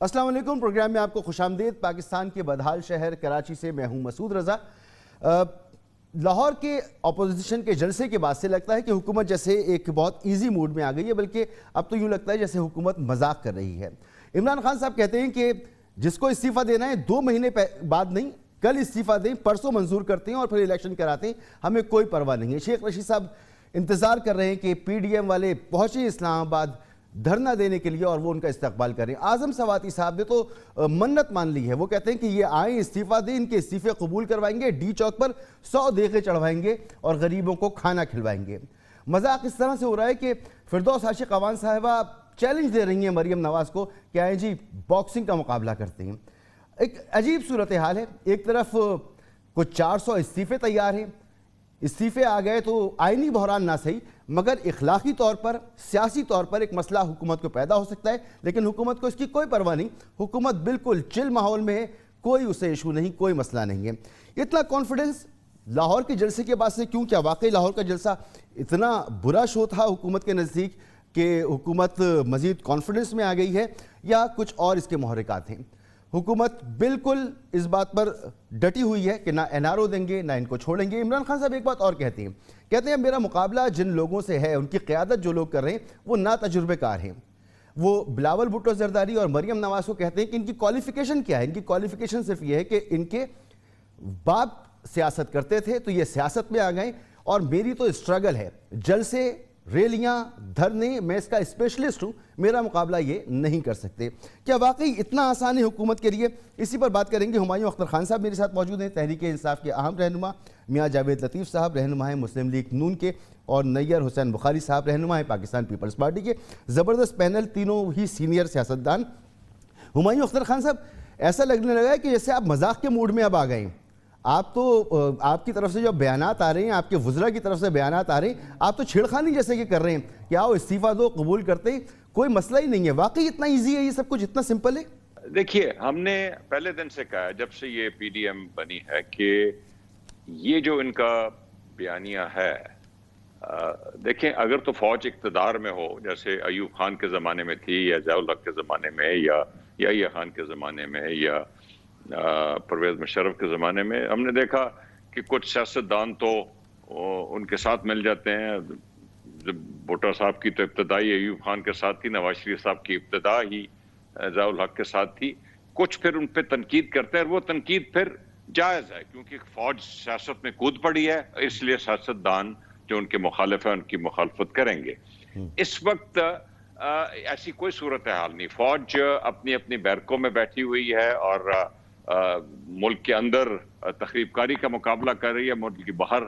السلام علیکم، پروگرام میں آپ کو خوش آمدید۔ پاکستان کے بدحال شہر کراچی سے میں ہوں مسعود رضا۔ لاہور کے اپوزیشن کے جلسے کے بعد سے لگتا ہے کہ حکومت جیسے ایک بہت ایزی موڈ میں آ گئی ہے، بلکہ اب تو یوں لگتا ہے جیسے حکومت مذاق کر رہی ہے۔ عمران خان صاحب کہتے ہیں کہ جس کو استعفیٰ دینا ہے 2 مہینے بعد نہیں، کل استعفیٰ دیں، پرسوں منظور کرتے ہیں اور پھر الیکشن کراتے ہیں، ہمیں کوئی پرواہ نہیں ہے۔ شیخ رشید صاحب انتظار کر رہے ہیں کہ پی ڈی ایم والے پہنچے اسلام آباد دھرنا دینے کے لیے اور وہ ان کا استقبال کریں۔ اعظم سواتی صاحب نے تو منت مان لی ہے، وہ کہتے ہیں کہ یہ آئیں استعفیٰ دیں، ان کے استعفے قبول کروائیں گے، ڈی چوک پر 100 دیگیں چڑھوائیں گے اور غریبوں کو کھانا کھلوائیں گے۔ مذاق اس طرح سے ہو رہا ہے کہ فردوس عاشق عوان صاحبہ چیلنج دے رہی ہیں مریم نواز کو کہ آئیں جی باکسنگ کا مقابلہ کرتے ہیں۔ ایک عجیب صورتحال ہے، ایک طرف کچھ 400 استعفے تیار ہیں، استعفے آ گئے تو آئینی بحران نہ صحیح مگر اخلاقی طور پر سیاسی طور پر ایک مسئلہ حکومت کو پیدا ہو سکتا ہے، لیکن حکومت کو اس کی کوئی پرواہ نہیں، حکومت بالکل چل ماحول میں ہے، کوئی اسے ایشو نہیں، کوئی مسئلہ نہیں ہے۔ اتنا کانفیڈنس لاہور کے جلسے کے بعد سے کیوں؟ کیا واقعی لاہور کا جلسہ اتنا برا شو تھا حکومت کے نزدیک کہ حکومت مزید کانفیڈنس میں آ گئی ہے، یا کچھ اور اس کے محرکات ہیں؟ حکومت بالکل اس بات پر ڈٹی ہوئی ہے کہ نہ این آر او دیں گے نہ ان کو چھوڑیں گے۔ عمران خان صاحب ایک بات اور کہتے ہیں میرا مقابلہ جن لوگوں سے ہے، ان کی قیادت جو لوگ کر رہے ہیں وہ نا تجربے کار ہیں۔ وہ بلاول بھٹو زرداری اور مریم نواز کو کہتے ہیں کہ ان کی کوالیفیکیشن کیا ہے؟ ان کی کوالیفیکیشن صرف یہ ہے کہ ان کے باپ سیاست کرتے تھے تو یہ سیاست میں آ گئے، اور میری تو اسٹرگل ہے، جلسے ریلیاں دھرنے، میں اس کا اسپیشلسٹ ہوں، میرا مقابلہ یہ نہیں کر سکتے۔ کیا واقعی اتنا آسان ہے حکومت کے لیے؟ اسی پر بات کریں گے۔ ہمایوں اختر خان صاحب میرے ساتھ موجود ہیں، تحریک انصاف کے اہم رہنما، میاں جاوید لطیف صاحب رہنما ہیں مسلم لیگ نون کے، اور نیّر حسین بخاری صاحب رہنما ہیں پاکستان پیپلز پارٹی کے۔ زبردست پینل، تینوں ہی سینئر سیاستدان۔ ہمایوں اختر خان صاحب، ایسا لگنے لگا ہے کہ جیسے آپ مذاق کے موڈ میں اب آ گئے ہیں۔ آپ تو آپ کی طرف سے جو بیانات آ رہے ہیں، آپ کے وزراء کی طرف سے بیانات آ رہے ہیں، آپ تو چھیڑخانی جیسے کہ کر رہے ہیں کہ آؤ استعفیٰ دو، قبول کرتے ہیں، کوئی مسئلہ ہی نہیں ہے۔ واقعی اتنا ایزی ہے یہ سب کچھ، اتنا سمپل ہے؟ دیکھیے، ہم نے پہلے دن سے کہا جب سے یہ پی ڈی ایم بنی ہے کہ یہ جو ان کا بیانیہ ہے، دیکھیں اگر تو فوج اقتدار میں ہو جیسے ایوب خان کے زمانے میں تھی، یا ضیاء الحق کے زمانے میں، یا یحییٰ خان کے زمانے میں، یا پرویز مشرف کے زمانے میں، ہم نے دیکھا کہ کچھ سیاستدان تو ان کے ساتھ مل جاتے ہیں۔ بھٹو صاحب کی تو ابتدائی ایوب خان کے ساتھ تھی، نواز شریف صاحب کی ابتدا ہی ضیاء الحق کے ساتھ تھی۔ کچھ پھر ان پہ تنقید کرتے ہیں، اور وہ تنقید پھر جائز ہے کیونکہ فوج سیاست میں کود پڑی ہے، اس لیے سیاستدان جو ان کے مخالف ہیں ان کی مخالفت کریں گے۔ اس وقت ایسی کوئی صورتحال نہیں، فوج اپنی اپنی بیرکوں میں بیٹھی ہوئی ہے اور ملک کے اندر تخریب کاری کا مقابلہ کر رہی ہے، ملک کے باہر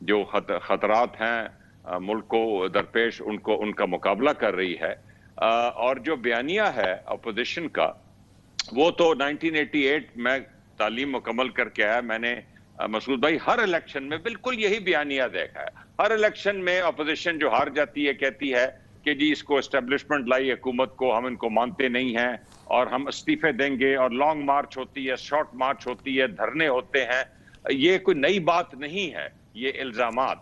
جو خطرات ہیں ملک کو درپیش ان کا مقابلہ کر رہی ہے۔ اور جو بیانیہ ہے اپوزیشن کا، وہ تو 1988 میں تعلیم مکمل کر کے آیا، میں نے مسعود بھائی ہر الیکشن میں بالکل یہی بیانیہ دیکھا ہے۔ ہر الیکشن میں اپوزیشن جو ہار جاتی ہے کہتی ہے کہ جی اس کو اسٹیبلشمنٹ لائی حکومت کو، ہم ان کو مانتے نہیں ہیں اور ہم استعفے دیں گے، اور لانگ مارچ ہوتی ہے، شارٹ مارچ ہوتی ہے، دھرنے ہوتے ہیں۔ یہ کوئی نئی بات نہیں ہے یہ الزامات،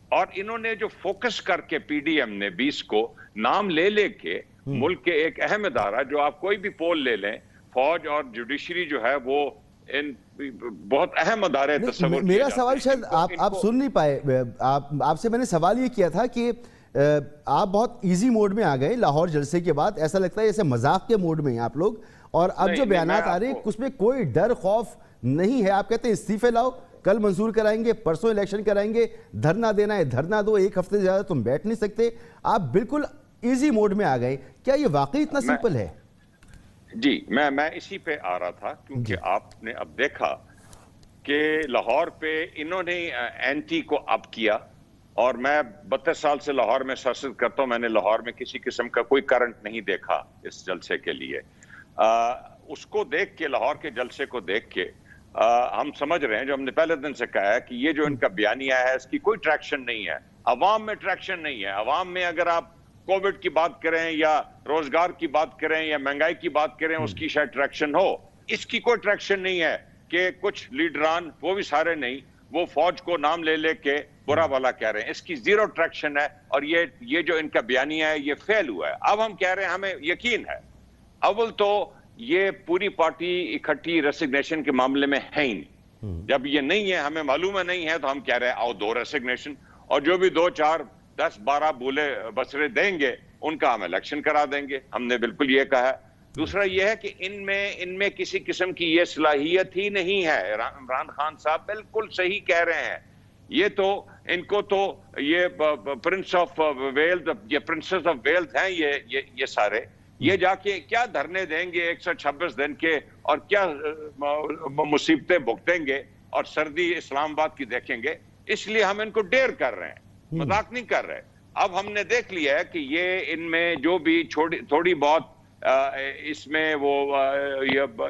اور انہوں نے جو فوکس کر کے پی ڈی ایم نے 20 کو نام لے لے کے ملک کے ایک اہم ادارہ، جو آپ کوئی بھی پول لے لیں، فوج اور جوڈیشری جو ہے وہ ان بہت اہم ادارے تصور میرا سوال شاید آپ سن نہیں پائے، آپ سے میں نے سوال یہ کیا تھا کہ آپ بہت ایزی موڈ میں آ گئے لاہور جلسے کے بعد، ایسا لگتا ہے جیسے مذاق کے موڈ میں ہیں آپ لوگ، اور اب جو بیانات آ رہے ہیں اس میں کوئی ڈر خوف نہیں ہے۔ آپ کہتے ہیں استعفے لاؤ، کل منظور کرائیں گے، پرسوں الیکشن کرائیں گے، دھرنا دینا ہے دھرنا دو، ایک ہفتے سے زیادہ تم بیٹھ نہیں سکتے، آپ بالکل ایزی موڈ میں آ گئے۔ کیا یہ واقعی اتنا سمپل ہے؟ جی، میں اسی پہ آ رہا تھا، کیونکہ آپ نے اب دیکھا کہ لاہور پہ انہوں نے اینٹی کو اپ کیا، اور میں 32 سال سے لاہور میں سیاست کرتا ہوں، میں نے لاہور میں کسی قسم کا کوئی کرنٹ نہیں دیکھا اس جلسے کے لیے۔ اس کو دیکھ کے، لاہور کے جلسے کو دیکھ کے ہم سمجھ رہے ہیں، جو ہم نے پہلے دن سے کہا ہے کہ یہ جو ان کا بیانیہ ہے اس کی کوئی ٹریکشن نہیں ہے، عوام میں ٹریکشن نہیں ہے۔ عوام میں اگر آپ کووڈ کی بات کریں یا روزگار کی بات کریں یا مہنگائی کی بات کریں، اس کی شاید ٹریکشن ہو، اس کی کوئی ٹریکشن نہیں ہے کہ کچھ لیڈران، وہ بھی سارے نہیں، وہ فوج کو نام لے لے کے برا بھلا کہہ رہے ہیں، اس کی زیرو ٹریکشن ہے، اور یہ جو ان کا بیانیہ ہے یہ فیل ہوا ہے۔ اب ہم کہہ رہے ہیں ہمیں یقین ہے، اول تو یہ پوری پارٹی اکٹھی ریسیگنیشن کے معاملے میں ہے ہی نہیں. جب یہ نہیں ہے, ہمیں معلوم ہے نہیں ہے, تو ہم کہہ رہے ہیں آؤ 2 ریسیگنیشن, اور جو بھی 2 4 10 12 بولے بسرے دیں گے ان کا ہم الیکشن کرا دیں گے. ہم نے بالکل یہ کہا ہے. دوسرا یہ ہے کہ ان میں کسی قسم کی یہ صلاحیت ہی نہیں ہے. عمران خان صاحب بالکل صحیح کہہ رہے ہیں. یہ تو ان کو تو یہ پرنس آف ویلز, یہ پرنسز آف ویلز ہیں یہ سارے, یہ جا کے کیا دھرنے دیں گے 126 دن کے, اور کیا مصیبتیں بھگتیں گے, اور سردی اسلام آباد کی دیکھیں گے. اس لیے ہم ان کو ڈیر کر رہے ہیں, مذاق نہیں کر رہے. اب ہم نے دیکھ لیا ہے کہ یہ ان میں جو بھی تھوڑی بہت اس میں وہ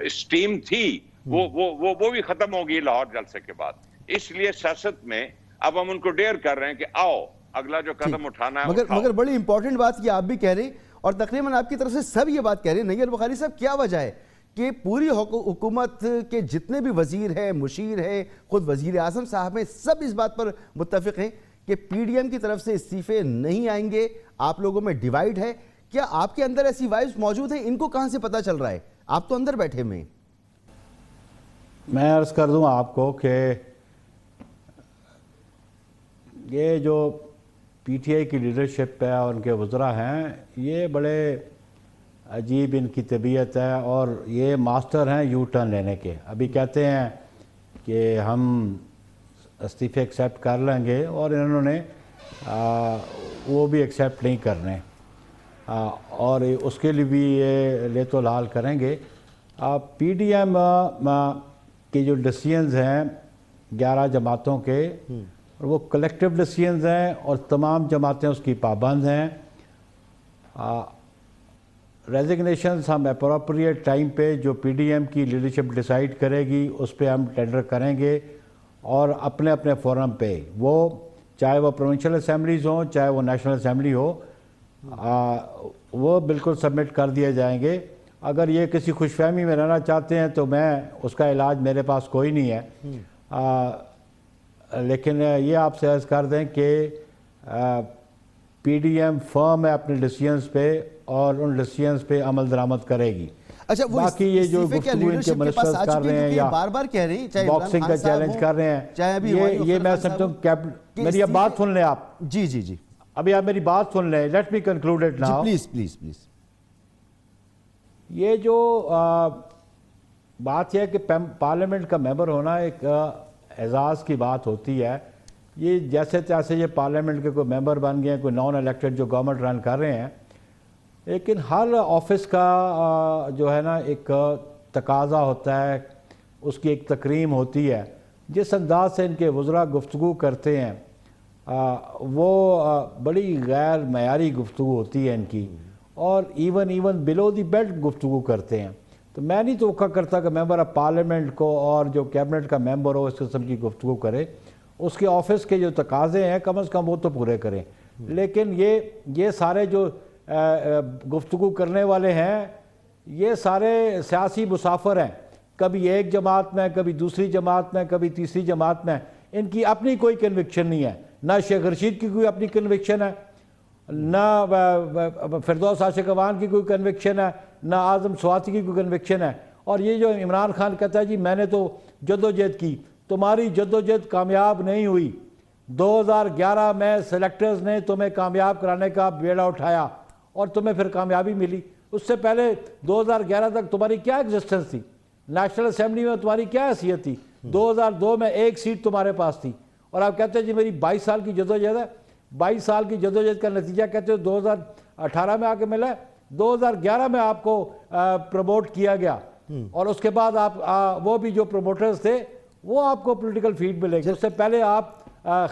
اسٹیم تھی وہ بھی ختم ہو گئی لاہور جلسے کے بعد. اس لیے سیاست میں اب ہم ان کو ڈیر کر رہے ہیں کہ آؤ اگلا جو قدم اٹھانا ہے مگر بڑی امپورٹنٹ بات یہ آپ بھی کہہ رہے ہیں, اور تقریباً آپ کی طرف سے سب یہ بات کہہ رہے ہیں. نیل بخاری صاحب, کیا وجہ ہے کہ پوری حکومت کے جتنے بھی وزیر ہیں, مشیر ہیں, خود وزیر اعظم صاحب ہیں, سب اس بات پر متفق ہیں کہ پی ڈی ایم کی طرف سے استعفے نہیں آئیں گے, آپ لوگوں میں ڈیوائیڈ ہے. کیا آپ کے اندر ایسی وائبز موجود ہیں؟ ان کو کہاں سے پتہ چل رہا ہے؟ آپ تو اندر بیٹھے ہوئے ہیں. میں عرض کر دوں آپ کو کہ یہ جو پی ٹی آئی کی لیڈرشپ ہے اور ان کے وزراء ہیں, یہ بڑے عجیب ان کی طبیعت ہے, اور یہ ماسٹر ہیں یو ٹرن لینے کے. ابھی کہتے ہیں کہ ہم استعفے ایکسیپٹ کر لیں گے, اور انہوں نے وہ بھی ایکسیپٹ نہیں کرنے, اور اس کے لیے بھی یہ لے تو لال کریں گے. پی ڈی ایم کے جو ڈیسیژنز ہیں 11 جماعتوں کے, وہ کلیکٹیو ڈیسیژنز ہیں, اور تمام جماعتیں اس کی پابند ہیں. ریزگنیشنز ہم اپروپریٹ ٹائم پہ جو پی ڈی ایم کی لیڈرشپ ڈیسائیڈ کرے گی اس پہ ہم ٹینڈر کریں گے, اور اپنے اپنے فورم پہ, وہ چاہے وہ پروونشل اسمبلیز ہوں چاہے وہ نیشنل اسمبلی ہو, وہ بالکل سبمٹ کر دیے جائیں گے. اگر یہ کسی خوش فہمی میں رہنا چاہتے ہیں تو میں اس کا علاج میرے پاس کوئی نہیں ہے, لیکن یہ آپ سے عرض کر دیں کہ پی ڈی ایم فرم ہے اپنے ڈیسیژنز پہ, اور ان ڈیسیژنز پہ عمل درآمد کرے گی. اچھا, باقی یہ جو گفتگو ان کے منسٹرز کر رہے ہیں یا بار بار کہہ رہے ہیں, چاہے باکسنگ کا چیلنج کر رہے ہیں, یہ میں سمجھتا ہوں. میری اب بات سن لیں آپ. جی جی جی, ابھی آپ میری بات سن لیں. Let me conclude it now. Please please please. یہ جو بات ہے کہ پارلیمنٹ کا ممبر ہونا ایک اعزاز کی بات ہوتی ہے. یہ جیسے تیسے یہ پارلیمنٹ کے کوئی ممبر بن گئے ہیں, کوئی نان الیکٹڈ جو گورنمنٹ رن کر رہے ہیں, لیکن ہر آفس کا جو ہے نا ایک تقاضا ہوتا ہے, اس کی ایک تکریم ہوتی ہے. جس انداز سے ان کے وزراء گفتگو کرتے ہیں وہ بڑی غیر معیاری گفتگو ہوتی ہے ان کی, اور ایون بلو دی بیلٹ گفتگو کرتے ہیں. تو میں نہیں توقع کرتا کہ ممبر آف پارلیمنٹ کو اور جو کیبنٹ کا ممبر ہو اس قسم کی گفتگو کرے. اس کے آفس کے جو تقاضے ہیں کم از کم وہ تو پورے کریں. لیکن یہ سارے جو گفتگو کرنے والے ہیں یہ سارے سیاسی مسافر ہیں, کبھی ایک جماعت میں, کبھی دوسری جماعت میں, کبھی تیسری جماعت میں. ان کی اپنی کوئی کنوکشن نہیں ہے. نہ شیخ رشید کی کوئی اپنی کنوکشن ہے, نہ فردوس عاشق اوان کی کوئی کنوکشن ہے, نہ اعظم سواتی کی کوئی کنوکشن ہے. اور یہ جو عمران خان کہتا ہے جی میں نے تو جدوجہد کی, تمہاری جدوجہد کامیاب نہیں ہوئی. 2011 میں سلیکٹرز نے تمہیں کامیاب کرانے کا بیڑا اٹھایا اور تمہیں پھر کامیابی ملی. اس سے پہلے 2011 تک تمہاری کیا ایگزسٹنس تھی؟ نیشنل اسمبلی میں تمہاری کیا حیثیت تھی؟ 2002 میں 1 سیٹ تمہارے پاس تھی, اور آپ کہتے ہیں جی میری 22 سال کی جدوجہد ہے. 22 سال کی جدوجہد کا نتیجہ کہتے ہو 2018 میں آ کے ملا ہے. 2011 میں آپ کو پروموٹ کیا گیا, اور اس کے بعد آپ وہ بھی جو پروموٹرز تھے وہ آپ کو پولیٹیکل فیڈ ملے گی. اس سے پہلے آپ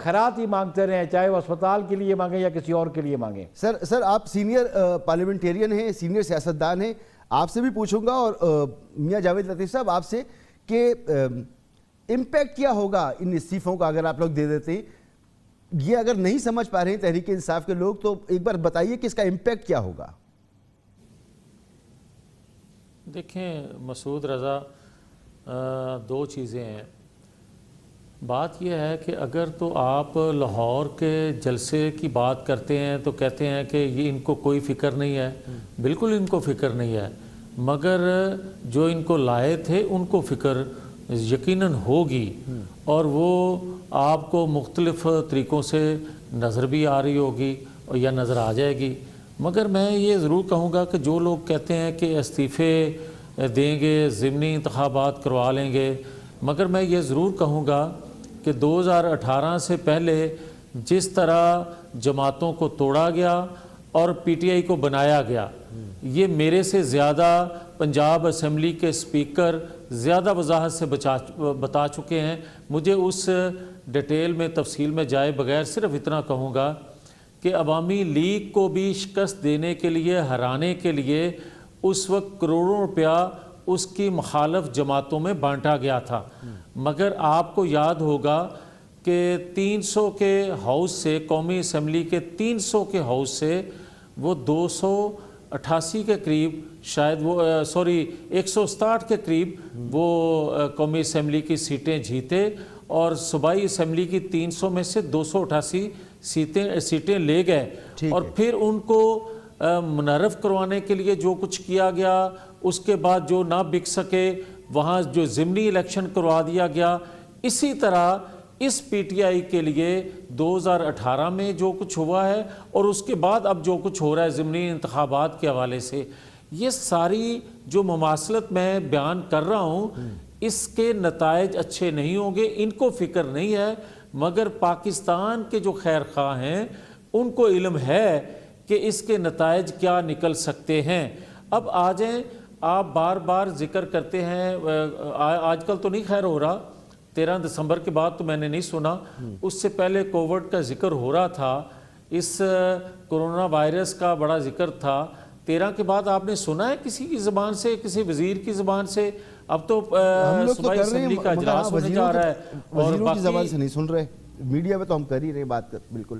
خیرات ہی مانگتے رہے, چاہے وہ اسپتال کے لیے مانگیں یا کسی اور کے لیے مانگیں. سر آپ سینئر پارلیمنٹیرین ہیں, سینئر سیاستدان ہیں, آپ سے بھی پوچھوں گا, اور میاں جاوید لطیف صاحب آپ سے, کہ امپیکٹ کیا ہوگا ان استعفوں کا اگر آپ لوگ دے دیتے ہیں؟ یہ اگر نہیں سمجھ پا رہے ہیں تحریک انصاف کے لوگ تو ایک بار بتائیے کہ اس کا امپیکٹ کیا ہوگا. دیکھیں مسعود رضا, 2 چیزیں ہیں. بات یہ ہے کہ اگر تو آپ لاہور کے جلسے کی بات کرتے ہیں تو کہتے ہیں کہ یہ ان کو کوئی فکر نہیں ہے. بالکل ان کو فکر نہیں ہے. مگر جو ان کو لائے تھے ان کو فکر یقیناً ہوگی اور وہ آپ کو مختلف طریقوں سے نظر بھی آ رہی ہوگی اور یا نظر آ جائے گی. مگر میں یہ ضرور کہوں گا کہ جو لوگ کہتے ہیں کہ استعفے دیں گے، ضمنی انتخابات کروا لیں گے، مگر میں یہ ضرور کہوں گا کہ 2018 سے پہلے جس طرح جماعتوں کو توڑا گیا اور پی ٹی آئی کو بنایا گیا، یہ میرے سے زیادہ پنجاب اسمبلی کے اسپیکر زیادہ وضاحت سے بتا چکے ہیں. مجھے اس ڈیٹیل میں تفصیل میں جائے بغیر صرف اتنا کہوں گا کہ عوامی لیگ کو بھی شکست دینے کے لیے، ہرانے کے لیے اس وقت کروڑوں روپیہ اس کی مخالف جماعتوں میں بانٹا گیا تھا. مگر آپ کو یاد ہوگا کہ 300 کے ہاؤس سے، قومی اسمبلی کے 300 کے ہاؤس سے وہ 288 کے قریب شاید وہ 167 کے قریب وہ قومی اسمبلی کی سیٹیں جیتے اور صوبائی اسمبلی کی 300 میں سے 288 سیٹیں لے گئے. اور پھر ان کو منعرف کروانے کے لیے جو کچھ کیا گیا، اس کے بعد جو نہ بک سکے وہاں جو ضمنی الیکشن کروا دیا گیا. اسی طرح اس پی ٹی آئی کے لیے 2018 میں جو کچھ ہوا ہے اور اس کے بعد اب جو کچھ ہو رہا ہے ضمنی انتخابات کے حوالے سے، یہ ساری جو مماثلت میں بیان کر رہا ہوں اس کے نتائج اچھے نہیں ہوں گے. ان کو فکر نہیں ہے، مگر پاکستان کے جو خیر خواہ ہیں ان کو علم ہے کہ اس کے نتائج کیا نکل سکتے ہیں. اب آ جائیں، آپ بار بار ذکر کرتے ہیں، آج کل تو نہیں خیر ہو رہا، 13 دسمبر کے بعد تو میں نے نہیں سنا، اس سے پہلے کووڈ کا ذکر ہو رہا تھا، اس کرونا وائرس کا بڑا ذکر تھا. 13 کے بعد آپ نے سنا ہے کسی کی زبان سے، کسی وزیر کی زبان سے؟ اب تو صوبائی اسمبلی کا اجلاس ہونے جا رہا ہے اور وزیروں کی زبان سے نہیں سن رہے، میڈیا میں تو ہم کر ہی رہے بات. بالکل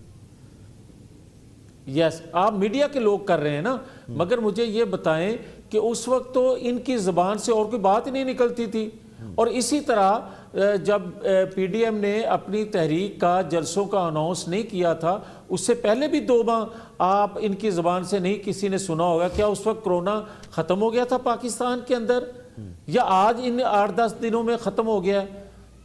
یس، آپ میڈیا کے لوگ کر رہے ہیں نا، مگر مجھے یہ بتائیں کہ اس وقت تو ان کی زبان سے اور کوئی بات ہی نہیں نکلتی تھی. اور اسی طرح جب پی ڈی ایم نے اپنی تحریک کا جلسوں کا اناؤنس نہیں کیا تھا، اس سے پہلے بھی 2 ماہ آپ ان کی زبان سے نہیں کسی نے سنا ہوگا. کیا اس وقت کرونا ختم ہو گیا تھا پاکستان کے اندر، یا آج ان 8-10 دنوں میں ختم ہو گیا؟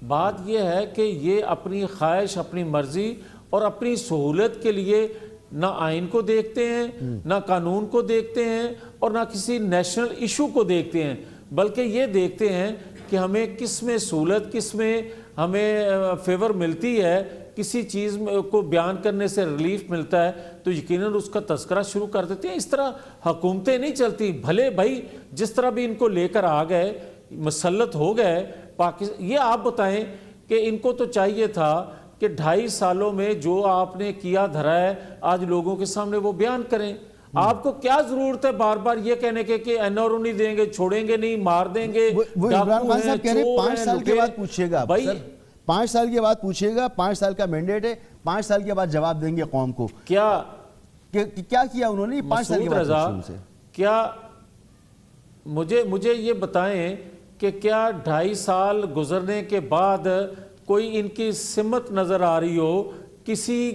بات یہ ہے کہ یہ اپنی خواہش، اپنی مرضی اور اپنی سہولت کے لیے نہ آئین کو دیکھتے ہیں، نہ قانون کو دیکھتے ہیں اور نہ کسی نیشنل ایشو کو دیکھتے ہیں، بلکہ یہ دیکھتے ہیں کہ ہمیں کس میں سہولت، کس میں ہمیں فیور ملتی ہے، کسی چیز کو بیان کرنے سے ریلیف ملتا ہے تو یقیناً اس کا تذکرہ شروع کر دیتے ہیں. اس طرح حکومتیں نہیں چلتی. بھلے بھائی جس طرح بھی ان کو لے کر آ گئے، مسلط ہو گئے پاکستان. یہ آپ بتائیں کہ ان کو تو چاہیے تھا کہ 2.5 سالوں میں جو آپ نے کیا دھرا ہے آج لوگوں کے سامنے وہ بیان کریں. آپ کو کیا ضرورت ہے بار بار یہ کہنے کے کہ این آر او نہیں دیں گے، چھوڑیں گے نہیں، مار دیں گے؟ وہ عمران خان صاحب کہہ رہے ہیں 5 سال کے بعد پوچھیے گا، 5 سال کے بعد پوچھیے گا، 5 سال کا مینڈیٹ ہے، 5 سال کے بعد جواب دیں گے قوم کو. کیا انہوں نے 5 سال کے بعد ان سے؟ کیا مجھے یہ بتائیں کہ کیا 2.5 سال گزرنے کے بعد کوئی ان کی سمت نظر آ رہی ہو کسی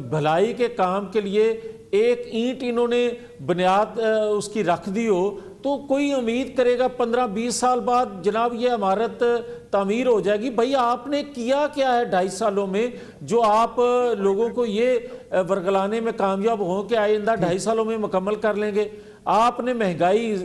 بھلائی کے کام کے لیے؟ ایک اینٹ انہوں نے بنیاد اس کی رکھ دی ہو تو کوئی امید کرے گا 15-20 سال بعد جناب یہ عمارت تعمیر ہو جائے گی. بھائی آپ نے کیا کیا ہے 2.5 سالوں میں جو آپ لوگوں کو یہ ورگلانے میں کامیاب ہوں کہ آئندہ 2.5 سالوں میں مکمل کر لیں گے؟ آپ نے مہنگائی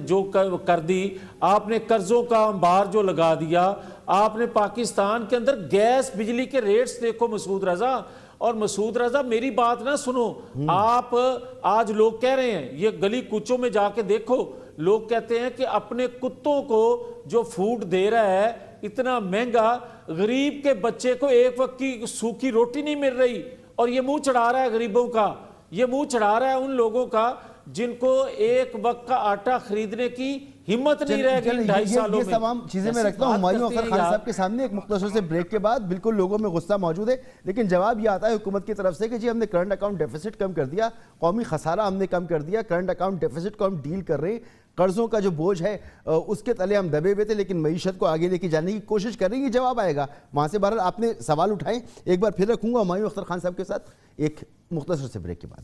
جو کر دی، آپ نے قرضوں کا انبار جو لگا دیا، آپ نے پاکستان کے اندر گیس بجلی کے ریٹس دیکھو مسعود رضا. اور مسعود رضا میری بات نہ سنو، آپ آج لوگ کہہ رہے ہیں، یہ گلی کوچوں میں جا کے دیکھو، لوگ کہتے ہیں کہ اپنے کتوں کو جو فوڈ دے رہا ہے اتنا مہنگا، غریب کے بچے کو ایک وقت کی سوکھی روٹی نہیں مل رہی، اور یہ منہ چڑھا رہا ہے غریبوں کا، یہ منہ چڑھا رہا ہے ان لوگوں کا جن کو ایک وقت کا آٹا خریدنے کی ہمت نہیں رہ گئی 2.5 سالوں میں. یہ تمام چیزیں میں رکھتا ہوں ہمایوں اختر خان صاحب کے سامنے ایک مختصر سے بریک کے بعد. بالکل لوگوں میں غصہ موجود ہے، لیکن جواب یہ آتا ہے حکومت کی طرف سے کہ جی ہم نے کرنٹ اکاؤنٹ ڈیفیسٹ کم کر دیا، قومی خسارہ ہم نے کم کر دیا، کرنٹ اکاؤنٹ ڈیفیسٹ کو ہم ڈیل کر رہے ہیں، قرضوں کا جو بوجھ ہے اس کے تلے ہم دبے ہوئے تھے لیکن معیشت کو آگے لے کے جانے کی کوشش کر رہے ہیں. یہ جواب آئے گا وہاں سے. بہرحال آپ نے سوال اٹھائیں، ایک بار پھر رکھوں گا ہمایوں اختر خان صاحب کے ساتھ ایک مختصر سے بریک کے بعد.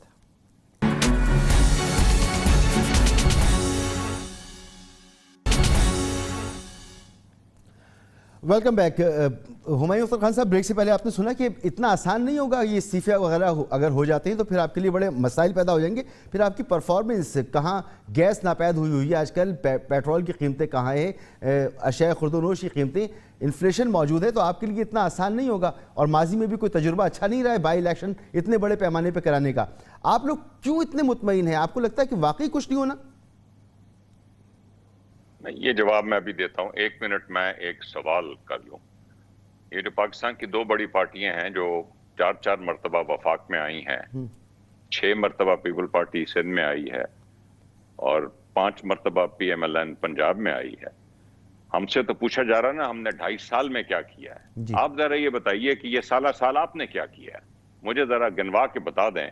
Welcome back. ہمایوں اختر خان صاحب, بریک سے پہلے آپ نے سنا کہ اتنا آسان نہیں ہوگا یہ استعفے وغیرہ اگر ہو جاتے ہیں تو پھر آپ کے لیے بڑے مسائل پیدا ہو جائیں گے. پھر آپ کی پرفارمنس کہاں, گیس ناپید ہوئی ہے آج کل, پیٹرول کی قیمتیں کہاں ہیں, اشیاء خرد و نوش کی قیمتیں, انفلیشن موجود ہے, تو آپ کے لیے اتنا آسان نہیں ہوگا. اور ماضی میں بھی کوئی تجربہ اچھا نہیں رہا ہے بائی الیکشن اتنے بڑے پیمانے پہ کرانے کا. آپ لوگ کیوں اتنے مطمئن ہیں؟ آپ کو لگتا ہے کہ واقعی کچھ نہیں ہونا؟ یہ جواب میں ابھی دیتا ہوں. 1 منٹ میں ایک سوال کر لوں. یہ جو پاکستان کی 2 بڑی پارٹیاں ہیں جو 4 مرتبہ وفاق میں آئی ہیں, 6 مرتبہ پیپل پارٹی سندھ میں آئی ہے اور 5 مرتبہ P M L N Punjab میں آئی ہے. ہم سے تو پوچھا جا رہا نا ہم نے 2.5 سال میں کیا کیا ہے. آپ ذرا یہ بتائیے کہ یہ سال آپ نے کیا کیا ہے. مجھے ذرا گنوا کے بتا دیں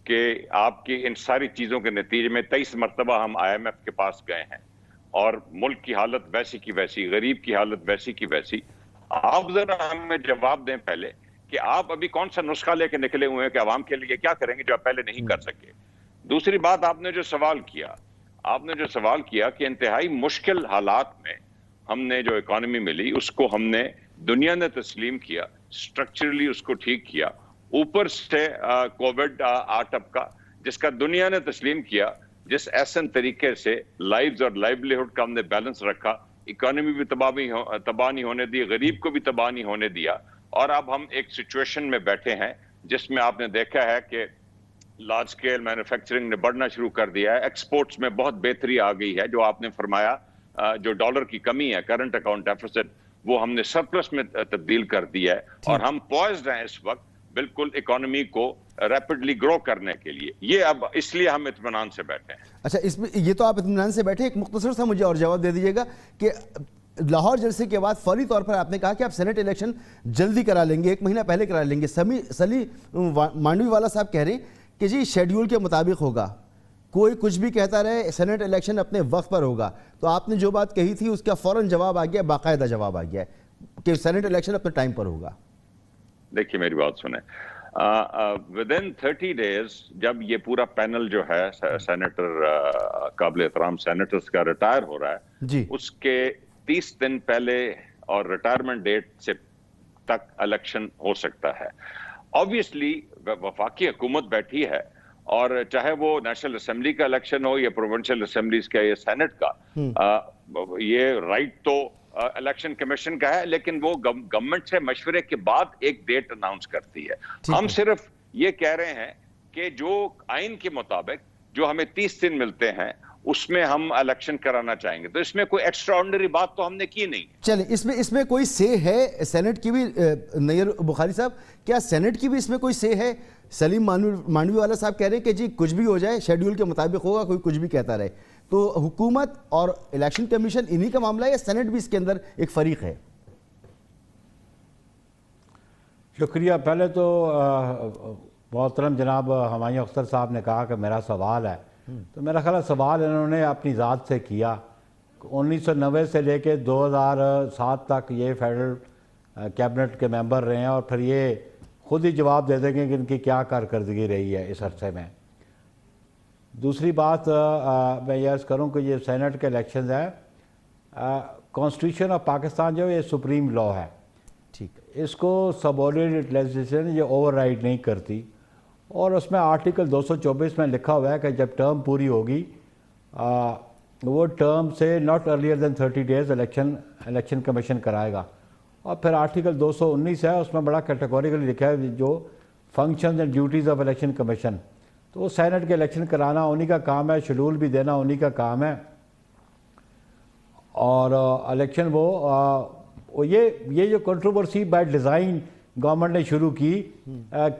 کہ آپ کی ان ساری چیزوں کے نتیجے میں 23 مرتبہ ہم IMF کے پاس گئے ہیں اور ملک کی حالت ویسی کی ویسی, غریب کی حالت ویسی کی ویسی. آپ ذرا ہمیں جواب دیں پہلے کہ آپ ابھی کون سا نسخہ لے کے نکلے ہوئے ہیں کہ عوام کے لیے کیا کریں گے جو آپ پہلے نہیں کر سکے. دوسری بات, آپ نے جو سوال کیا کہ انتہائی مشکل حالات میں ہم نے جو اکانومی ملی اس کو ہم نے, دنیا نے تسلیم کیا, سٹرکچرلی اس کو ٹھیک کیا, اوپر سے کووڈ آٹپ کا جس کا دنیا نے تسلیم کیا, جس ایسن طریقے سے لائفز اور لائیولیہڈ کا ہم نے بیلنس رکھا, اکانومی بھی تباہ نہیں ہونے دی, غریب کو بھی تباہ نہیں ہونے دیا. اور اب ہم ایک سچویشن میں بیٹھے ہیں جس میں آپ نے دیکھا ہے کہ لارج سکیل مینوفیکچرنگ نے بڑھنا شروع کر دیا ہے, ایکسپورٹس میں بہت بہتری آ گئی ہے. جو آپ نے فرمایا جو ڈالر کی کمی ہے, کرنٹ اکاؤنٹ ڈیفیسٹ, وہ ہم نے سرپلس میں تبدیل کر دیا ہے اور ہم پوائزڈ ہیں اس وقت بالکل اکانومی کو ریپڈلی گرو کرنے کے لیے. یہ اب اس لیے ہم اطمینان سے بیٹھے ہیں. اچھا, اس میں یہ تو آپ اطمینان سے بیٹھے, ایک مختصر سا مجھے اور جواب دے دیجیے گا کہ لاہور جلسے کے بعد فوری طور پر آپ نے کہا کہ آپ سینٹ الیکشن جلدی کرا لیں گے, 1 مہینہ پہلے کرا لیں گے. سلی مانڈوی والا صاحب کہہ رہے ہیں کہ جی شیڈیول کے مطابق ہوگا, کوئی کچھ بھی کہتا رہے, سینٹ الیکشن اپنے وقت پر ہوگا. تو آپ نے جو بات کہی تھی اس کا فوراً جواب آ گیا, باقاعدہ جواب آ گیا کہ سینٹ الیکشن اپنے ٹائم پر ہوگا. دیکھیے میری بات سنیں, within 30 days جب یہ پورا پینل جو ہے سینیٹر قابل احترام سینیٹرز کا ریٹائر ہو رہا ہے جی, اس کے 30 دن پہلے اور ریٹائرمنٹ ڈیٹ سے تک الیکشن ہو سکتا ہے. آبویسلی وفاقی حکومت بیٹھی ہے اور چاہے وہ نیشنل اسمبلی کا الیکشن ہو یا پروونشل اسمبلیز کا یا سینٹ کا, یہ رائٹ تو الیکشن کمیشن کا ہے, لیکن وہ گورنمنٹ سے مشورے کے بعد ایک ڈیٹ اناؤنس کرتی ہے. ہم صرف یہ کہہ رہے ہیں کہ جو آئین کے مطابق جو ہمیں 30 دن ملتے ہیں اس میں ہم الیکشن کرانا چاہیں گے. تو اس میں کوئی ایکسٹرا آرڈنری بات تو ہم نے کی نہیں. چلیں, اس میں کوئی سے ہے سینٹ کی بھی؟ نیر بخاری صاحب, کیا سینٹ کی بھی اس میں کوئی سے ہے؟ سلیم مانڈوی والا صاحب کہہ رہے ہیں کہ جی کچھ بھی ہو جائے شیڈیول کے مطابق ہوگا, کوئی کچھ بھی کہتا رہے. تو حکومت اور الیکشن کمیشن انہی کا معاملہ ہے یا سینٹ بھی اس کے اندر ایک فریق ہے؟ شکریہ. پہلے تو محترم جناب ہمایوں اختر صاحب نے کہا کہ میرا سوال ہے, تو میرا خیال ہے سوال انہوں نے اپنی ذات سے کیا. 1990 سے لے کے 2007 تک یہ فیڈرل کیبنٹ کے ممبر رہے ہیں اور پھر یہ خود ہی جواب دے دیں گے کہ ان کی کیا کارکردگی رہی ہے اس عرصے میں. دوسری بات میں یہ عرض کروں کہ یہ سینٹ کے الیکشنز ہیں, کانسٹیٹیوشن آف پاکستان جو ہے یہ سپریم لا ہے, ٹھیک, اس کو سب آرڈینیٹ لیجسلیشن یہ اوور رائڈ نہیں کرتی. اور اس میں آرٹیکل 224 میں لکھا ہوا ہے کہ جب ٹرم پوری ہوگی وہ ٹرم سے not earlier than 30 days election commission کرائے گا. اور پھر آرٹیکل 219 ہے, اس میں بڑا کیٹیگوریکلی لکھا ہے جو functions and duties of election commission. تو وہ سینٹ کے الیکشن کرانا انہی کا کام ہے, شیڈول بھی دینا انہی کا کام ہے. اور الیکشن وہ یہ جو کنٹروورسی بائی ڈیزائن گورنمنٹ نے شروع کی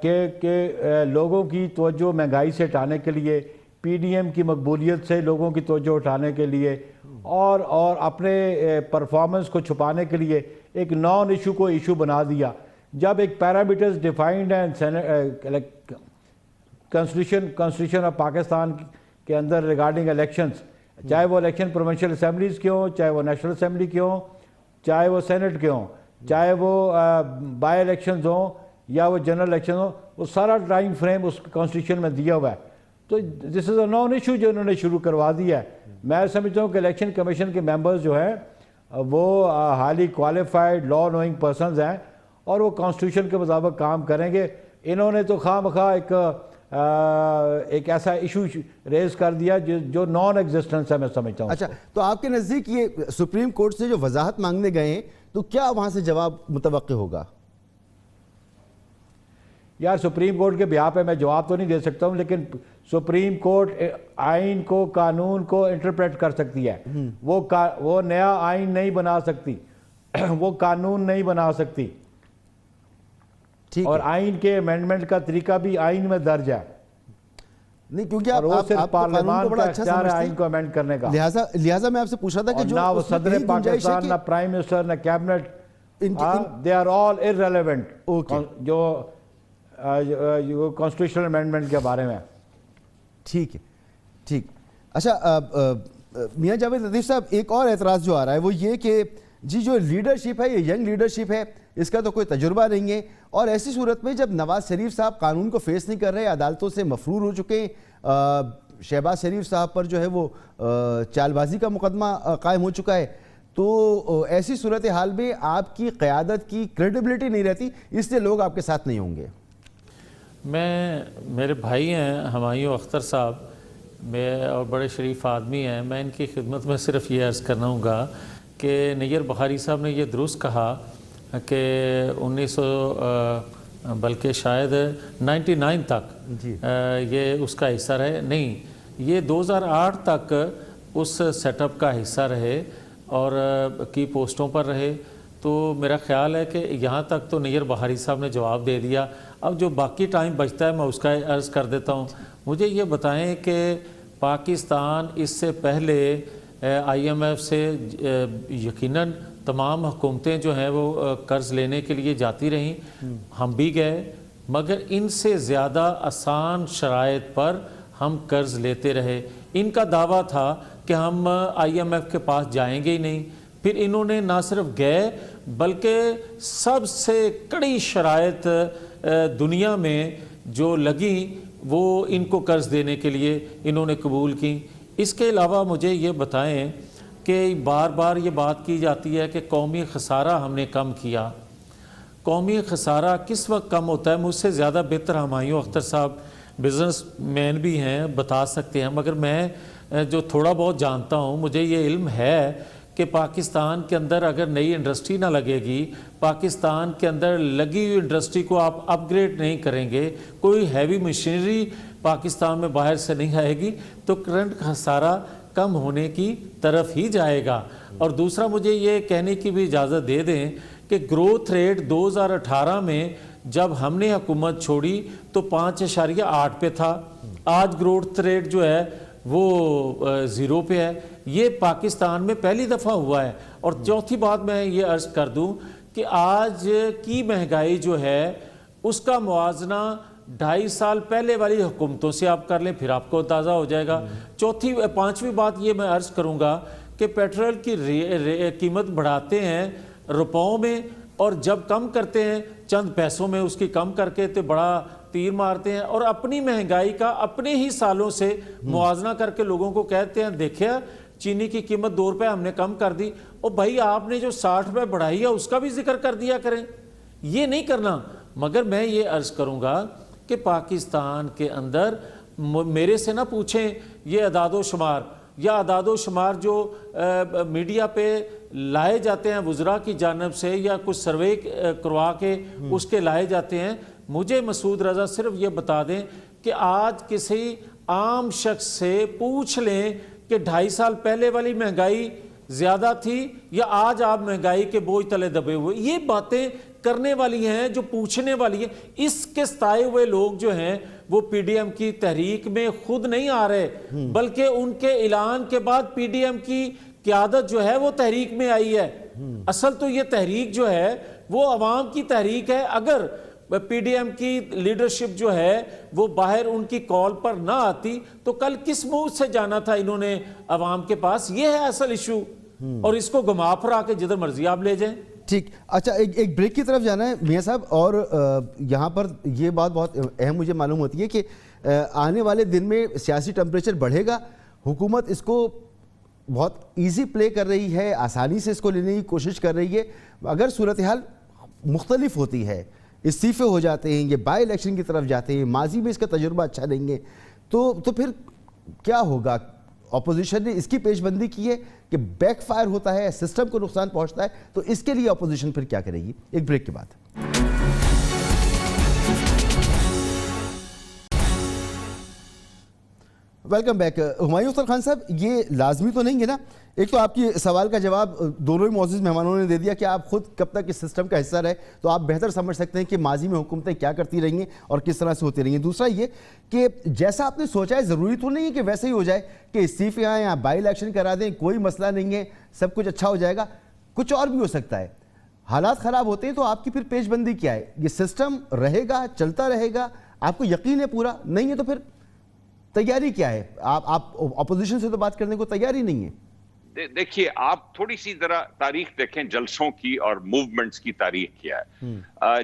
کہ لوگوں کی توجہ مہنگائی سے ہٹانے کے لیے, پی ڈی ایم کی مقبولیت سے لوگوں کی توجہ اٹھانے کے لیے اور اپنے پرفارمنس کو چھپانے کے لیے ایک نان ایشو کو ایشو بنا دیا. جب ایک پیرامیٹرز ڈیفائنڈ ہیں کانسٹیٹیوشن آف پاکستان کے اندر ریگارڈنگ الیکشنز, چاہے وہ الیکشن پروونشل اسمبلیز کے ہوں, چاہے وہ نیشنل اسمبلی کے ہوں, چاہے وہ سینٹ کے ہوں, چاہے وہ بائی الیکشنز ہوں یا وہ جنرل الیکشن ہوں, وہ سارا ٹائم فریم اس کانسٹیٹیوشن میں دیا ہوا ہے. تو دس از اے نان ایشو جو انہوں نے شروع کروا دیا ہے. میں سمجھتا ہوں کہ الیکشن کمیشن کے ممبرز جو ہیں وہ ہائیلی کوالیفائڈ لا نوئنگ پرسنز ہیں اور وہ کانسٹیٹیوشن کے مطابق کام کریں گے. انہوں نے تو خواہ مخواہ ایک ایسا ایشو ریز کر دیا جو نان ایگزسٹنس ہے, میں سمجھتا ہوں. اچھا, تو آپ کے نزدیک یہ سپریم کورٹ سے جو وضاحت مانگنے گئے ہیں تو کیا وہاں سے جواب متوقع ہوگا؟ یار سپریم کورٹ کے بیہاف پہ میں جواب تو نہیں دے سکتا ہوں, لیکن سپریم کورٹ آئین کو, قانون کو انٹرپریٹ کر سکتی ہے. وہ نیا آئین نہیں بنا سکتی, وہ قانون نہیں بنا سکتی, اور آئین کے امینڈمنٹ کا طریقہ بھی آئین میں درج ہے. نہیں, کیونکہ اور وہ صرف آپ پارلیمان کا اختیار ہے آئین کو امینڈ کرنے کا. لہٰذا میں آپ سے پوچھ رہا تھا کہ جو نہ وہ صدر پاکستان, نہ پرائم منسٹر, نہ cabinet, they are all irrelevant جو کانسٹیٹیوشنل امینڈمنٹ کے بارے میں. ٹھیک ہے, ٹھیک. اچھا میاں جاوید لطیف صاحب, ایک اور اعتراض جو آ رہا ہے وہ یہ کہ جی جو لیڈرشپ ہے یہ ینگ لیڈرشپ ہے, اس کا تو کوئی تجربہ نہیں ہے, اور ایسی صورت میں جب نواز شریف صاحب قانون کو فیس نہیں کر رہے, عدالتوں سے مفرور ہو چکے ہیں, شہباز شریف صاحب پر جو ہے وہ چال بازی کا مقدمہ قائم ہو چکا ہے, تو ایسی صورتحال میں آپ کی قیادت کی کریڈیبلٹی نہیں رہتی, اس لیے لوگ آپ کے ساتھ نہیں ہوں گے. میرے بھائی ہیں ہمایوں اختر صاحب, اور بڑے شریف آدمی ہیں, میں ان کی خدمت میں صرف یہ عرض کرنا ہوں گا کہ نیر بخاری صاحب نے یہ درست کہا کہ 1900 بلکہ شاید 99 تک یہ اس کا حصہ رہے, نہیں یہ 2008 تک اس سیٹ اپ کا حصہ رہے اور کی پوسٹوں پر رہے. تو میرا خیال ہے کہ یہاں تک تو نیر بخاری صاحب نے جواب دے دیا. اب جو باقی ٹائم بچتا ہے میں اس کا عرض کر دیتا ہوں. مجھے یہ بتائیں کہ پاکستان اس سے پہلے آئی ایم ایف سے یقیناً تمام حکومتیں جو ہیں وہ قرض لینے کے لیے جاتی رہیں, ہم بھی گئے, مگر ان سے زیادہ آسان شرائط پر ہم قرض لیتے رہے. ان کا دعویٰ تھا کہ ہم آئی ایم ایف کے پاس جائیں گے ہی نہیں. پھر انہوں نے نہ صرف گئے بلکہ سب سے کڑی شرائط دنیا میں جو لگیں وہ ان کو قرض دینے کے لیے انہوں نے قبول کی. اس کے علاوہ مجھے یہ بتائیں کہ بار بار یہ بات کی جاتی ہے کہ قومی خسارہ ہم نے کم کیا. قومی خسارہ کس وقت کم ہوتا ہے؟ مجھ سے زیادہ بہتر ہمایوں اختر صاحب بزنس مین بھی ہیں, بتا سکتے ہیں, مگر میں جو تھوڑا بہت جانتا ہوں, مجھے یہ علم ہے کہ پاکستان کے اندر اگر نئی انڈسٹری نہ لگے گی, پاکستان کے اندر لگی ہوئی انڈسٹری کو آپ اپ گریڈ نہیں کریں گے, کوئی ہیوی مشینری پاکستان میں باہر سے نہیں آئے گی, تو کرنٹ خسارہ کم ہونے کی طرف ہی جائے گا. اور دوسرا مجھے یہ کہنے کی بھی اجازت دے دیں کہ گروتھ ریٹ 2018 میں جب ہم نے حکومت چھوڑی تو 5.8 پہ تھا, آج گروتھ ریٹ جو ہے وہ 0 پہ ہے. یہ پاکستان میں پہلی دفعہ ہوا ہے. اور چوتھی بات میں یہ عرض کر دوں کہ آج کی مہنگائی جو ہے اس کا موازنہ 2.5 سال پہلے والی حکومتوں سے آپ کر لیں, پھر آپ کو اندازہ ہو جائے گا. پانچویں بات یہ میں عرض کروں گا کہ پیٹرول کی قیمت بڑھاتے ہیں روپوں میں, اور جب کم کرتے ہیں چند پیسوں میں اس کی کم کر کے تو بڑا تیر مارتے ہیں, اور اپنی مہنگائی کا اپنے ہی سالوں سے موازنہ کر کے لوگوں کو کہتے ہیں دیکھیں چینی کی قیمت 2 روپے ہم نے کم کر دی. اور بھائی آپ نے جو 60 روپے بڑھائی ہے اس کا بھی ذکر کر دیا کریں, یہ نہیں کرنا. مگر میں یہ عرض کروں گا کہ پاکستان کے اندر میرے سے نہ پوچھیں یہ اعداد و شمار, یا اعداد و شمار جو میڈیا پہ لائے جاتے ہیں وزراء کی جانب سے, یا کچھ سروے کروا کے اس کے لائے جاتے ہیں. مجھے مسعود رضا صرف یہ بتا دیں کہ آج کسی عام شخص سے پوچھ لیں کہ 2.5 سال پہلے والی مہنگائی زیادہ تھی یا آج آپ مہنگائی کے بوجھ تلے دبے ہوئے. یہ باتیں کرنے والی ہیں جو پوچھنے والی ہیں. اس کے ستائے ہوئے لوگ جو ہیں وہ پی ڈی ایم کی تحریک میں خود نہیں آ رہے, بلکہ ان کے اعلان کے بعد پی ڈی ایم کی قیادت جو ہے وہ تحریک میں آئی ہے. اصل تو یہ تحریک جو ہے وہ عوام کی تحریک ہے. اگر پی ڈی ایم کی لیڈرشپ جو ہے وہ باہر ان کی کال پر نہ آتی تو کل کس منہ سے جانا تھا انہوں نے عوام کے پاس؟ یہ ہے اصل ایشو, اور اس کو گھما پھرا کے جدھر مرضی آپ لے جائیں. ٹھیک. اچھا ایک بریک کی طرف جانا ہے میاں صاحب, اور یہاں پر یہ بات بہت اہم مجھے معلوم ہوتی ہے کہ آنے والے دن میں سیاسی ٹمپریچر بڑھے گا, حکومت اس کو بہت ایزی پلے کر رہی ہے, آسانی سے اس کو لینے کی کوشش کر رہی ہے. اگر صورتحال مختلف ہوتی ہے, استعفے ہو جاتے ہیں, یہ بائی الیکشن کی طرف جاتے ہیں, ماضی میں اس کا تجربہ اچھا نہیں ہے, تو پھر کیا ہوگا؟ اپوزیشن نے اس کی پیش بندی کی ہے کہ بیک فائر ہوتا ہے, سسٹم کو نقصان پہنچتا ہے, تو اس کے لیے اپوزیشن پھر کیا کرے گی؟ ایک بریک کے بعد. Welcome back. ہمایوں اختر خان صاحب, یہ لازمی تو نہیں ہے نا, ایک تو آپ کی سوال کا جواب دونوں ہی معزز مہمانوں نے دے دیا کہ آپ خود کب تک اس سسٹم کا حصہ رہے تو آپ بہتر سمجھ سکتے ہیں کہ ماضی میں حکومتیں کیا کرتی رہی ہیں اور کس طرح سے ہوتی رہی ہیں. دوسرا یہ کہ جیسا آپ نے سوچا ہے, ضروری تو نہیں ہے کہ ویسے ہی ہو جائے کہ استعفے آئیں یا بائی الیکشن کرا دیں, کوئی مسئلہ نہیں ہے, سب کچھ اچھا ہو جائے گا. کچھ اور بھی ہو سکتا ہے. حالات خراب ہوتے ہیں تو آپ کی پھر پیش بندی کیا ہے؟ یہ سسٹم رہے گا, چلتا رہے گا, آپ کو یقین ہے پورا؟ نہیں ہے تو پھر تیاری کیا ہے؟ آپ اپوزیشن سے تو بات کرنے کو تیار ہی نہیں ہے. دیکھیے, آپ تھوڑی سی ذرا تاریخ دیکھیں جلسوں کی اور موومنٹس کی تاریخ کیا ہے.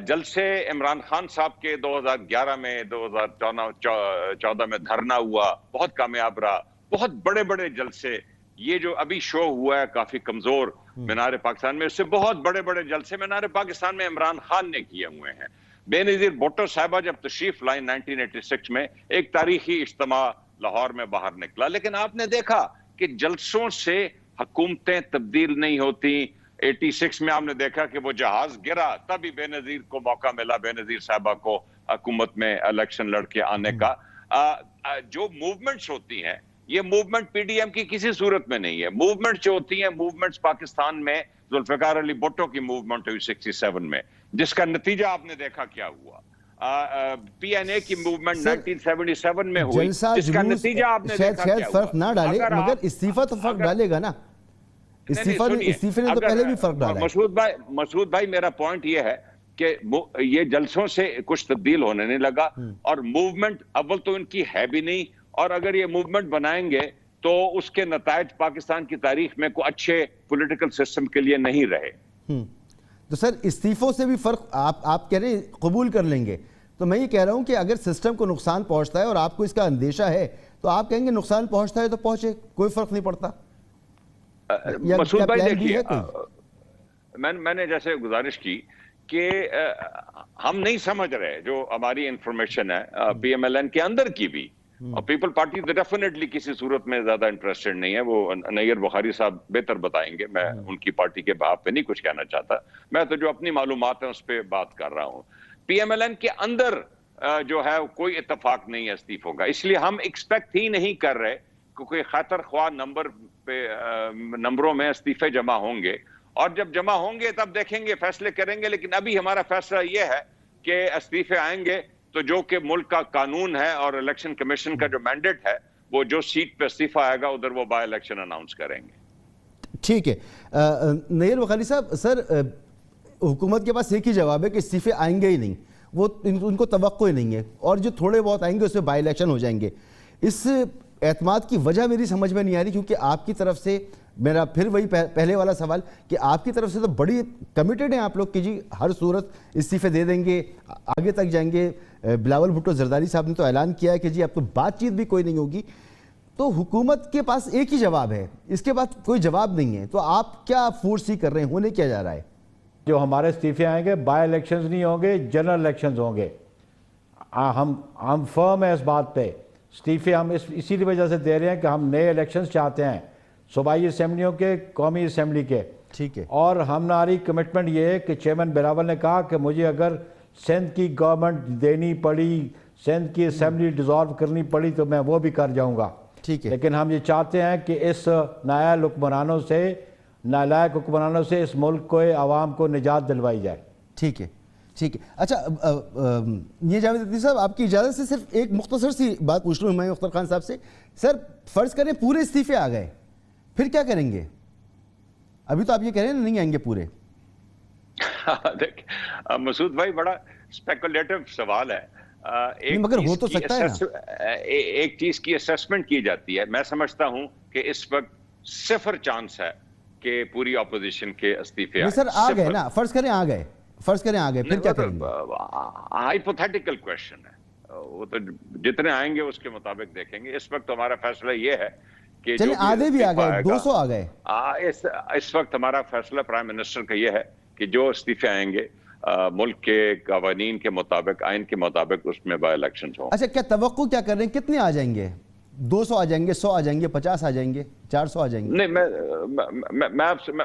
جلسے عمران خان صاحب کے 2011 میں 2014 میں دھرنا ہوا, بہت کامیاب رہا, بہت بڑے بڑے جلسے. یہ جو ابھی شو ہوا ہے کافی کمزور مینار پاکستان میں, اس سے بہت بڑے بڑے جلسے مینار پاکستان میں عمران خان نے کیے ہوئے ہیں. بے نظیر بھٹو صاحبہ جب تشریف لائیں 1986 میں, ایک تاریخی اجتماع لاہور میں باہر نکلا, لیکن آپ نے دیکھا کہ جلسوں سے حکومتیں تبدیل نہیں ہوتی. 86 میں آپ نے دیکھا کہ وہ جہاز گرا, تبھی بے نظیر کو موقع ملا, بے نظیر صاحبہ کو حکومت میں الیکشن لڑ کے آنے کا. جو موومنٹس ہوتی ہیں, یہ موومنٹ پی ڈی ایم کی کسی صورت میں نہیں ہے. موومنٹ جو ہوتی ہیں, موومنٹس پاکستان میں ذوالفقار علی بھٹو کی موومنٹ ہوئی 67 میں, جس کا نتیجہ آپ نے دیکھا کیا ہوا. پی این اے کی موومنٹ 1977 میں ہوئی, جس کا نتیجہ آپ نے دیکھا کیا ہوا. شاید فرق نہ ڈالے, مگر استعفیٰ تو فرق ڈالے گا نا. استعفے نے تو پہلے بھی فرق ڈالا ہے. مسعود بھائی, میرا پوائنٹ یہ ہے کہ یہ جلسوں سے کچھ تبدیل ہونے نہیں لگا, اور موومنٹ اول تو ان کی ہے بھی نہیں, اور اگر یہ موومنٹ بنائیں گے تو اس کے نتائج پاکستان کی تاریخ میں کوئی اچھے پولیٹیکل سسٹم کے لیے نہیں رہے. تو سر, استعفوں سے بھی فرق آپ کہہ رہے ہیں قبول کر لیں گے, تو میں یہ کہہ رہا ہوں کہ اگر سسٹم کو نقصان پہنچتا ہے اور آپ کو اس کا اندیشہ ہے تو آپ کہیں گے نقصان پہنچتا ہے تو پہنچے, کوئی فرق نہیں پڑتا. مسعود بھائی دیکھیے, میں نے جیسے گزارش کی کہ ہم نہیں سمجھ رہے, جو ہماری انفارمیشن ہے پی ایم ایل این کے اندر کی بھی, اور پیپل پارٹی ڈیفینیٹلی کسی صورت میں زیادہ انٹرسٹڈ نہیں ہے. وہ نیر بخاری صاحب بہتر بتائیں گے, میں ان کی پارٹی کے باب پہ نہیں کچھ کہنا چاہتا. میں تو جو اپنی معلومات ہیں اس پہ بات کر رہا ہوں. پی ایم ایل این کے اندر جو ہے کوئی اتفاق نہیں ہے استعفوں کا, اس لیے ہم ایکسپیکٹ ہی نہیں کر رہے کہ کوئی خاطر خواہ نمبروں میں استعفے جمع ہوں گے, اور جب جمع ہوں گے تب دیکھیں گے, فیصلے کریں گے. لیکن ابھی ہمارا فیصلہ یہ ہے کہ استعفے آئیں گے تو جو کہ ملک کا قانون ہے اور الیکشن کمیشن کا جو مینڈیٹ ہے, وہ جو سیٹ پہ استعفیٰ آئے گا ادھر وہ بائی الیکشن اناؤنس کریں گے. ٹھیک ہے. نیر بخاری صاحب, سر حکومت کے پاس ایک ہی جواب ہے کہ استعفے آئیں گے ہی نہیں, وہ ان کو توقع ہی نہیں ہے, اور جو تھوڑے بہت آئیں گے اس میں بائی الیکشن ہو جائیں گے. اس اعتماد کی وجہ میری سمجھ میں نہیں آ رہی, کیونکہ آپ کی طرف سے, میرا پھر وہی پہلے والا سوال, کہ آپ کی طرف سے تو بڑی کمیٹڈ ہیں آپ لوگ کہ جی ہر صورت استعفے دے دیں گے, آگے تک جائیں گے. بلاول بھٹو زرداری صاحب نے تو اعلان کیا ہے کہ جی اب تو بات چیت بھی کوئی نہیں ہوگی. تو حکومت کے پاس ایک ہی جواب ہے, اس کے بعد کوئی جواب نہیں ہے. تو آپ کیا فورس ہی کر رہے ہیں, ہونے کیا جا رہا ہے؟ جو ہمارے استعفے آئیں گے بائی الیکشنز نہیں ہوں گے, جنرل الیکشنز ہوں گے. ہم فرم ہیں اس بات پہ. استعفے ہم اسی وجہ سے دے رہے ہیں کہ ہم نئے الیکشنز چاہتے ہیں, صوبائی اسمبلیوں کے, قومی اسمبلی کے. ٹھیک ہے. اور ہماری کمٹمنٹ یہ ہے کہ چیئرمین بلاول نے کہا کہ مجھے اگر سندھ کی گورنمنٹ دینی پڑی, سندھ کی اسمبلی ڈیزالو کرنی پڑی, تو میں وہ بھی کر جاؤں گا. ٹھیک ہے. لیکن ہم یہ چاہتے ہیں کہ اس نالائق حکمرانوں سے اس ملک کو, عوام کو نجات دلوائی جائے. ٹھیک ہے. ٹھیک ہے. اچھا, یہ جاوید عطیہ صاحب, آپ کی اجازت سے صرف ایک مختصر سی بات پوچھ لوں ہمایوں اختر خان صاحب سے. سر فرض کریں پورے استعفے آ گئے, پھر کیا کریں گے؟ ابھی تو آپ یہ کہہ رہے ہیں نہیں آئیں گے پورے. مسعود بھائی, بڑا اسپیکولیٹو سوال ہے. مگر ہو تو سکتا ہے نا. ایک چیز کی اسیسمنٹ کی جاتی ہے. میں سمجھتا ہوں کہ اس وقت 0 چانس ہے کہ پوری اپوزیشن کے استعفے آئے. سر آ گئے نا, فرض کریں آ گئے, پھر کیا کریں گے؟ ہائپوتھیٹیکل کویشچن ہے, وہ تو جتنے آئیں گے اس کے مطابق دیکھیں گے. اس وقت ہمارا فیصلہ یہ ہے کہ چلیں آدھے بھی آ گئے, 200 آ گئے. اس وقت ہمارا فیصلہ پرائم منسٹر کا یہ ہے کہ جو استعفے آئیں گے ملک کے قوانین کے مطابق, آئین کے مطابق, اس میں بائی الیکشنز ہوں. اچھا, کیا توقع کیا کر رہے ہیں, کتنے آ جائیں گے؟ 200 آ جائیں گے, 100 آ جائیں گے, 50 آ جائیں گے, 400 آ جائیں گے؟ نہیں,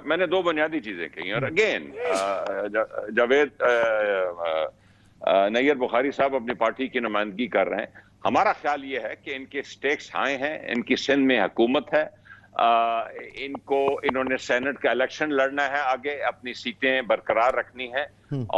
میں نے 2 بنیادی چیزیں کہی ہیں. اور اگین جاوید نیر بخاری صاحب اپنی پارٹی کی نمائندگی کر رہے ہیں. ہمارا خیال یہ ہے کہ ان کے سٹیکس ہائی ہیں, ان کی سندھ میں حکومت ہے, انہوں نے سینٹ کا الیکشن لڑنا ہے, آگے اپنی سیٹیں برقرار رکھنی ہیں,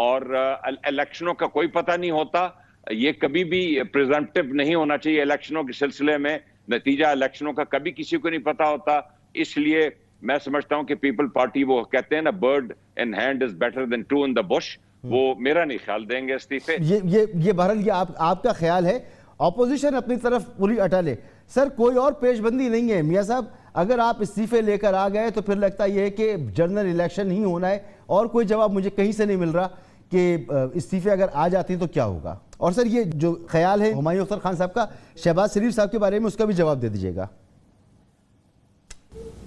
اور الیکشنوں کا کوئی پتہ نہیں ہوتا, یہ کبھی بھی پریزمپٹیو نہیں ہونا چاہیے الیکشنوں کے سلسلے میں. نتیجہ الیکشنوں کا کبھی کسی کو نہیں پتہ ہوتا. اس لیے میں سمجھتا ہوں کہ پیپل پارٹی, وہ کہتے ہیں نا bird in hand is better than 2 in the bush, وہ میرا نہیں خیال دیں گے استعفے. یہ بہرحال یہ آپ کا خیال ہے, اپوزیشن اپنی طرف پوری اٹل ہے. سر کوئی اور پیش بندی نہیں ہے میاں صاحب, اگر آپ استعفے لے کر آ گئے تو پھر لگتا یہ ہے کہ جنرل الیکشن ہی ہونا ہے, اور کوئی جواب مجھے کہیں سے نہیں مل رہا کہ استعفے اگر آ جاتے ہیں تو کیا ہوگا. اور سر یہ جو خیال ہے ہمایوں اختر خان صاحب کا شہباز شریف صاحب کے بارے میں, اس کا بھی جواب دے دیجیے گا.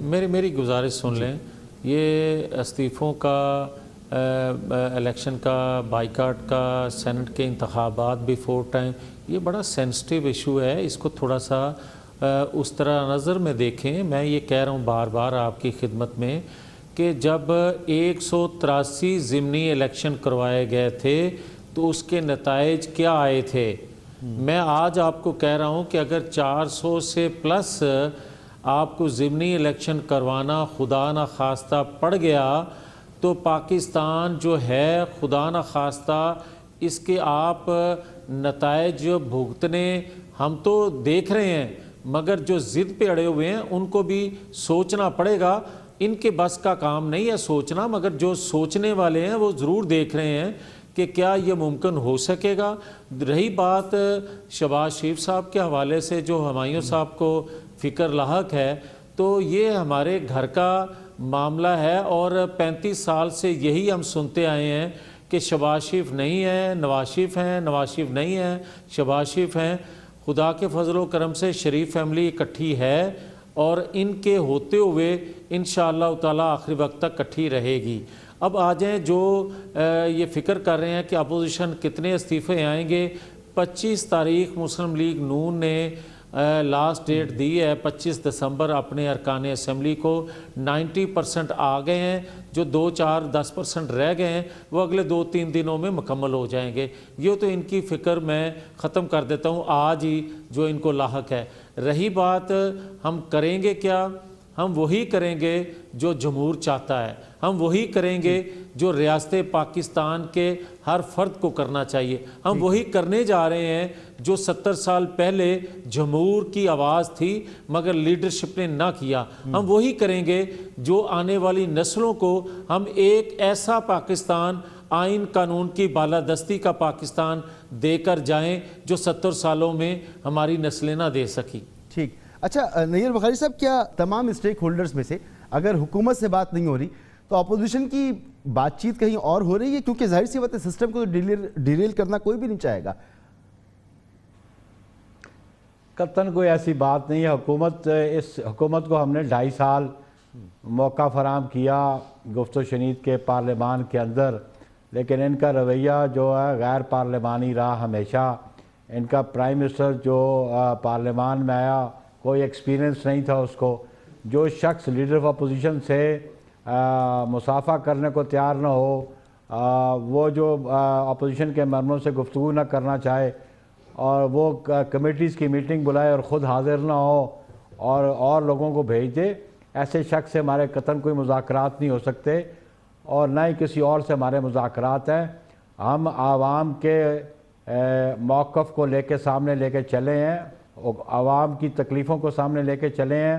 میری گزارش سن لیں, یہ استعفوں کا, الیکشن کا, بائیکاٹ کا, سینٹ کے انتخابات بیفور ٹائم, یہ بڑا سینسٹیو ایشو ہے. اس کو تھوڑا سا اس طرح نظر میں دیکھیں. میں یہ کہہ رہا ہوں بار بار آپ کی خدمت میں کہ جب 183 ضمنی الیکشن کروائے گئے تھے تو اس کے نتائج کیا آئے تھے. میں آج آپ کو کہہ رہا ہوں کہ اگر 400 سے پلس آپ کو ضمنی الیکشن کروانا خدا نہ خواستہ پڑ گیا تو پاکستان جو ہے خدا نہ خواستہ اس کے آپ نتائج بھگتنے ہم تو دیکھ رہے ہیں, مگر جو ضد پہ اڑے ہوئے ہیں ان کو بھی سوچنا پڑے گا. ان کے بس کا کام نہیں ہے سوچنا, مگر جو سوچنے والے ہیں وہ ضرور دیکھ رہے ہیں کہ کیا یہ ممکن ہو سکے گا. رہی بات شہباز شریف صاحب کے حوالے سے جو ہمایوں صاحب کو فکر لاحق ہے, تو یہ ہمارے گھر کا معاملہ ہے, اور 35 سال سے یہی ہم سنتے آئے ہیں کہ شہباز شریف نہیں ہے, نواز شریف ہیں, نواز شریف نہیں ہیں, شہباز شریف ہیں. خدا کے فضل و کرم سے شریف فیملی اکٹھی ہے, اور ان کے ہوتے ہوئے انشاءاللہ تعالی آخری وقت تک اکٹھی رہے گی. اب آ جائیں جو یہ فکر کر رہے ہیں کہ اپوزیشن کتنے استعفے آئیں گے. 25 تاریخ مسلم لیگ نون نے لاسٹ ڈیٹ دی ہے, 25 دسمبر اپنے ارکان اسمبلی کو. 90% آ گئے ہیں, جو 2-4-10% رہ گئے ہیں وہ اگلے 2-3 دنوں میں مکمل ہو جائیں گے. یہ تو ان کی فکر میں ختم کر دیتا ہوں آج ہی جو ان کو لاحق ہے. رہی بات ہم کریں گے کیا, ہم وہی کریں گے جو جمہور چاہتا ہے, ہم وہی کریں گے جو ریاست پاکستان کے ہر فرد کو کرنا چاہیے. ہم وہی کرنے جا رہے ہیں جو 70 سال پہلے جمہور کی آواز تھی مگر لیڈرشپ نے نہ کیا. ہم وہی کریں گے جو آنے والی نسلوں کو ہم ایک ایسا پاکستان, آئین قانون کی بالادستی کا پاکستان دے کر جائیں جو 70 سالوں میں ہماری نسلیں نہ دے سکی. ٹھیک. اچھا نیر بخاری صاحب, کیا تمام اسٹیک ہولڈرز میں سے اگر حکومت سے بات نہیں ہو رہی تو اپوزیشن کی بات چیت کہیں اور ہو رہی ہے, کیونکہ ظاہر سی بات ہے سسٹم کو ڈیریل کرنا کوئی بھی نہیں چاہے گا. قطعاً کوئی ایسی بات نہیں ہے. اس حکومت کو ہم نے 2.5 سال موقع فراہم کیا گفت و شنید کے پارلیمان کے اندر, لیکن ان کا رویہ جو ہے غیر پارلیمانی رہا ہمیشہ. ان کا پرائم منسٹر جو پارلیمان میں آیا کوئی ایکسپیرینس نہیں تھا اس کو. جو شخص لیڈر آف اپوزیشن سے مصافحہ کرنے کو تیار نہ ہو, وہ جو اپوزیشن کے ممبروں سے گفتگو نہ کرنا چاہے, اور وہ کمیٹیز کی میٹنگ بلائے اور خود حاضر نہ ہو اور لوگوں کو بھیج دے, ایسے شخص سے ہمارے قطعاً کوئی مذاکرات نہیں ہو سکتے, اور نہ ہی کسی اور سے ہمارے مذاکرات ہیں. ہم عوام کے موقف کو سامنے لے کے چلے ہیں, عوام کی تکلیفوں کو سامنے لے کے چلے ہیں,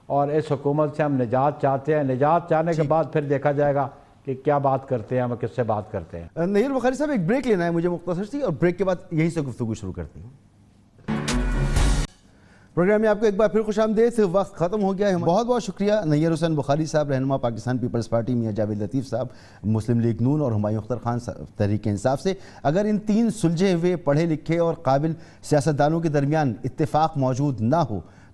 اور اس حکومت سے ہم نجات چاہتے ہیں. نجات چاہنے کے بعد پھر دیکھا جائے گا کہ کیا بات کرتے ہیں, ہم کس سے بات کرتے ہیں. نیر بخاری صاحب, ایک بریک لینا ہے مجھے مختصر سی, اور بریک کے بعد یہیں سے گفتگو شروع کرتے ہیں. پروگرام میں آپ کو ایک بار پھر خوش آمدید. وقت ختم ہو گیا ہے. بہت بہت شکریہ نیر حسین بخاری صاحب, رہنما پاکستان پیپلز پارٹی, میاں جاوید لطیف صاحب مسلم لیگ نون, اور ہمایوں اختر خان تحریک انصاف سے. اگر ان 3 سلجھے ہوئے پڑھے لکھے اور قابل سیاستدانوں کے درمیان اتفاق موجود نہ ہو